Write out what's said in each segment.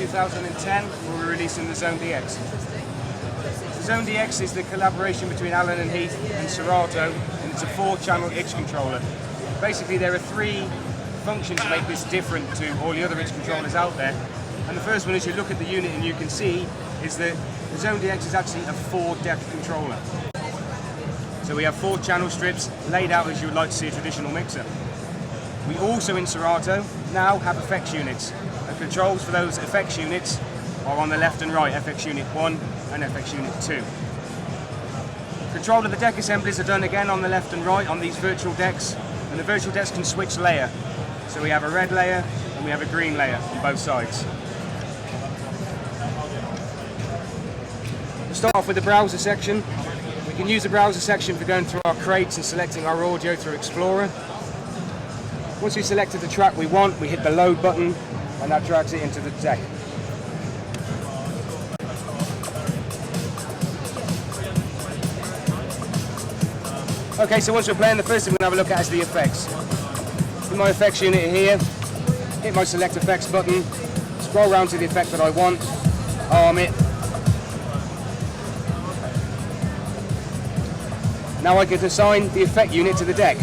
2010, we'll be releasing the Xone DX. The Xone DX is the collaboration between Alan and Heath and Serato, and it's a 4-channel itch controller. Basically, there are 3 functions that make this different to all the other itch controllers out there. And the first one is you look at the unit and you can see is that the Xone DX is actually a 4-deck controller. So we have 4 channel strips laid out as you would like to see a traditional mixer. We also in Serato now have effects units. The controls for those effects units are on the left and right, FX Unit 1 and FX Unit 2. Control of the deck assemblies are done again on the left and right on these virtual decks, and the virtual decks can switch layer. So we have a red layer and we have a green layer on both sides. We'll start off with the browser section. We can use the browser section for going through our crates and selecting our audio through Explorer. Once we've selected the track we want, we hit the load button and that drags it into the deck. Okay, so once we're playing, the first thing we're going to have a look at is the effects. In my effects unit here, hit my select effects button, scroll around to the effect that I want, arm it. Now I can assign the effect unit to the deck.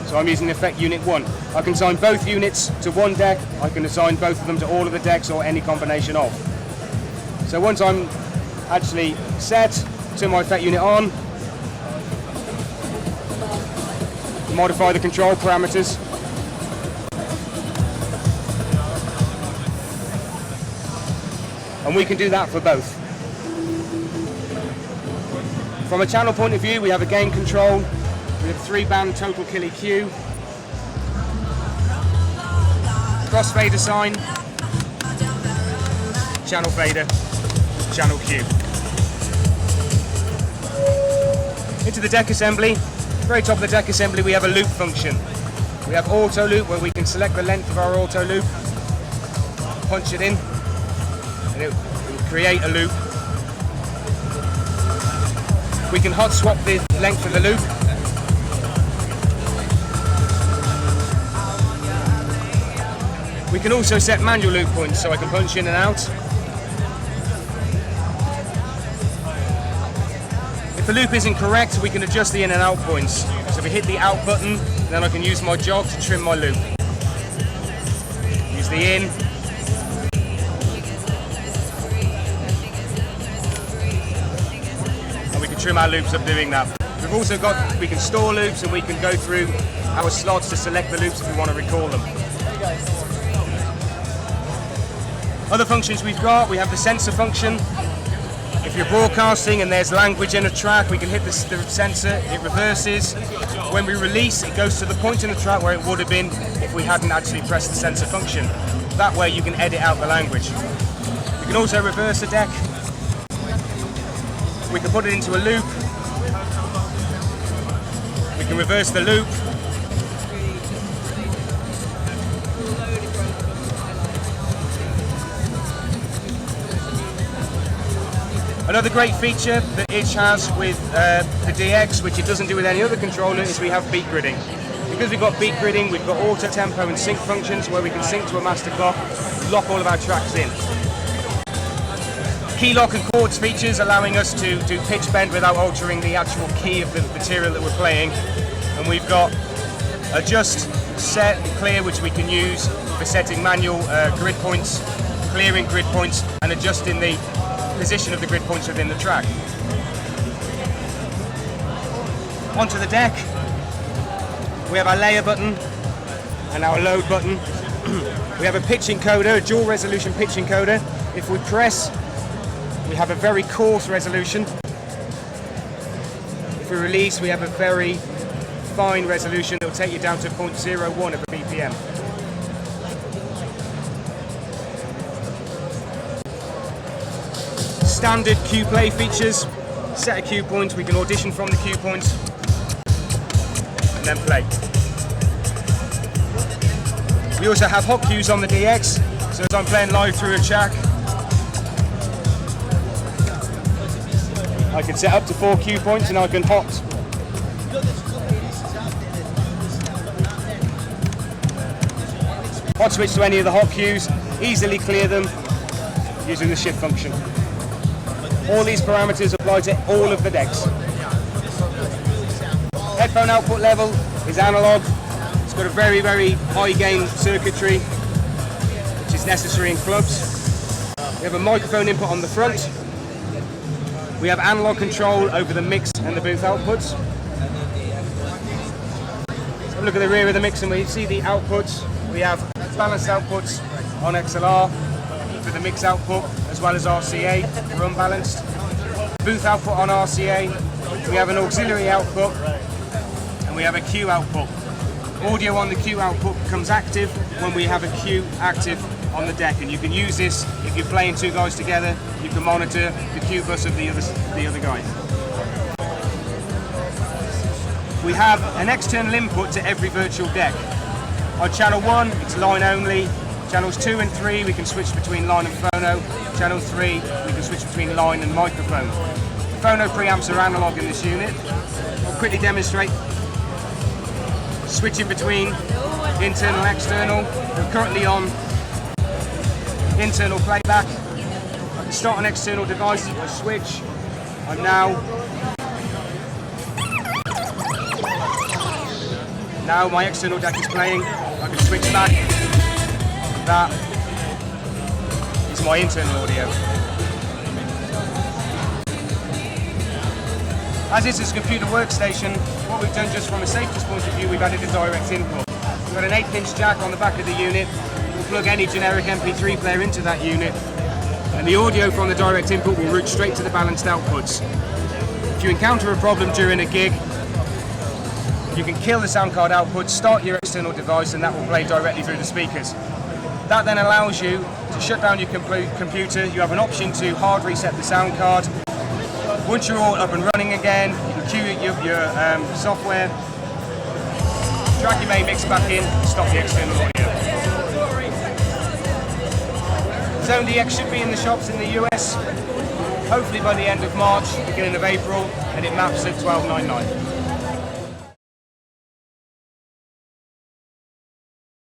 So I'm using effect unit 1. I can assign both units to one deck, I can assign both of them to all of the decks or any combination of. So once I'm actually set, turn my effect unit on, modify the control parameters. And we can do that for both. From a channel point of view, we have a gain control. We have 3-band total kill EQ, crossfader sign, channel fader, channel cue. Into the deck assembly. Very top of the deck assembly we have a loop function. We have auto loop where we can select the length of our auto loop, punch it in, and it will create a loop. We can hot swap the length of the loop. We can also set manual loop points, so I can punch in and out. If the loop isn't correct, we can adjust the in and out points. So if we hit the out button, then I can use my jog to trim my loop. Use the in. And we can trim our loops up doing that. We've also got, we can store loops and we can go through our slots to select the loops if we want to recall them. Other functions we've got, we have the sensor function. If you're broadcasting and there's language in a track, we can hit the sensor, it reverses. When we release, it goes to the point in the track where it would have been if we hadn't actually pressed the sensor function. That way you can edit out the language. We can also reverse the deck. We can put it into a loop. We can reverse the loop. Another great feature that Itch has with the DX, which it doesn't do with any other controller, is we have beat gridding. Because we've got beat gridding, we've got auto tempo and sync functions where we can sync to a master clock, lock all of our tracks in. Key lock and chords features allowing us to do pitch bend without altering the actual key of the material that we're playing. And we've got adjust, set and clear, which we can use for setting manual grid points, clearing grid points and adjusting the position of the grid points within the track. Onto the deck, we have our layer button and our load button. We have a pitch encoder, a dual resolution pitch encoder. If we press, we have a very coarse resolution. If we release, we have a very fine resolution. It will take you down to 0.01 of a BPM. Standard cue play features, set a cue point, we can audition from the cue points and then play. We also have hot cues on the DX, so as I'm playing live through a track, I can set up to 4 cue points and I can hot. Hot switch to any of the hot cues, easily clear them, using the shift function. All these parameters apply to all of the decks. Headphone output level is analog. It's got a very, very high gain circuitry, which is necessary in clubs. We have a microphone input on the front. We have analog control over the mix and the booth outputs. So look at the rear of the mix and we see the outputs. We have balanced outputs on XLR for the mix output, as well as RCA for unbalanced. Booth output on RCA. We have an auxiliary output and we have a Q output. Audio on the Q output becomes active when we have a Q active on the deck, and you can use this if you're playing two guys together. You can monitor the Q bus of the other guy. We have an external input to every virtual deck. On channel 1, it's line only. Channels 2 and 3, we can switch between line and phono. Channel 3, we can switch between line and microphone. The phono preamps are analog in this unit. I'll quickly demonstrate switching between internal and external. We're currently on internal playback. I can start an external device, I switch. I'm now my external deck is playing. I can switch back. That is my internal audio. As is this computer workstation, what we've done just from a safety point of view, we've added a direct input. We've got an 8-inch jack on the back of the unit. We'll plug any generic MP3 player into that unit, and the audio from the direct input will route straight to the balanced outputs. If you encounter a problem during a gig, you can kill the sound card output, start your external device, and that will play directly through the speakers. That then allows you to shut down your computer. You have an option to hard reset the sound card. Once you're all up and running again, you can cue your software, drag your main mix back in, and stop the external audio. Xone DX should be in the shops in the US, hopefully by the end of March, beginning of April, and it maps at $12.99.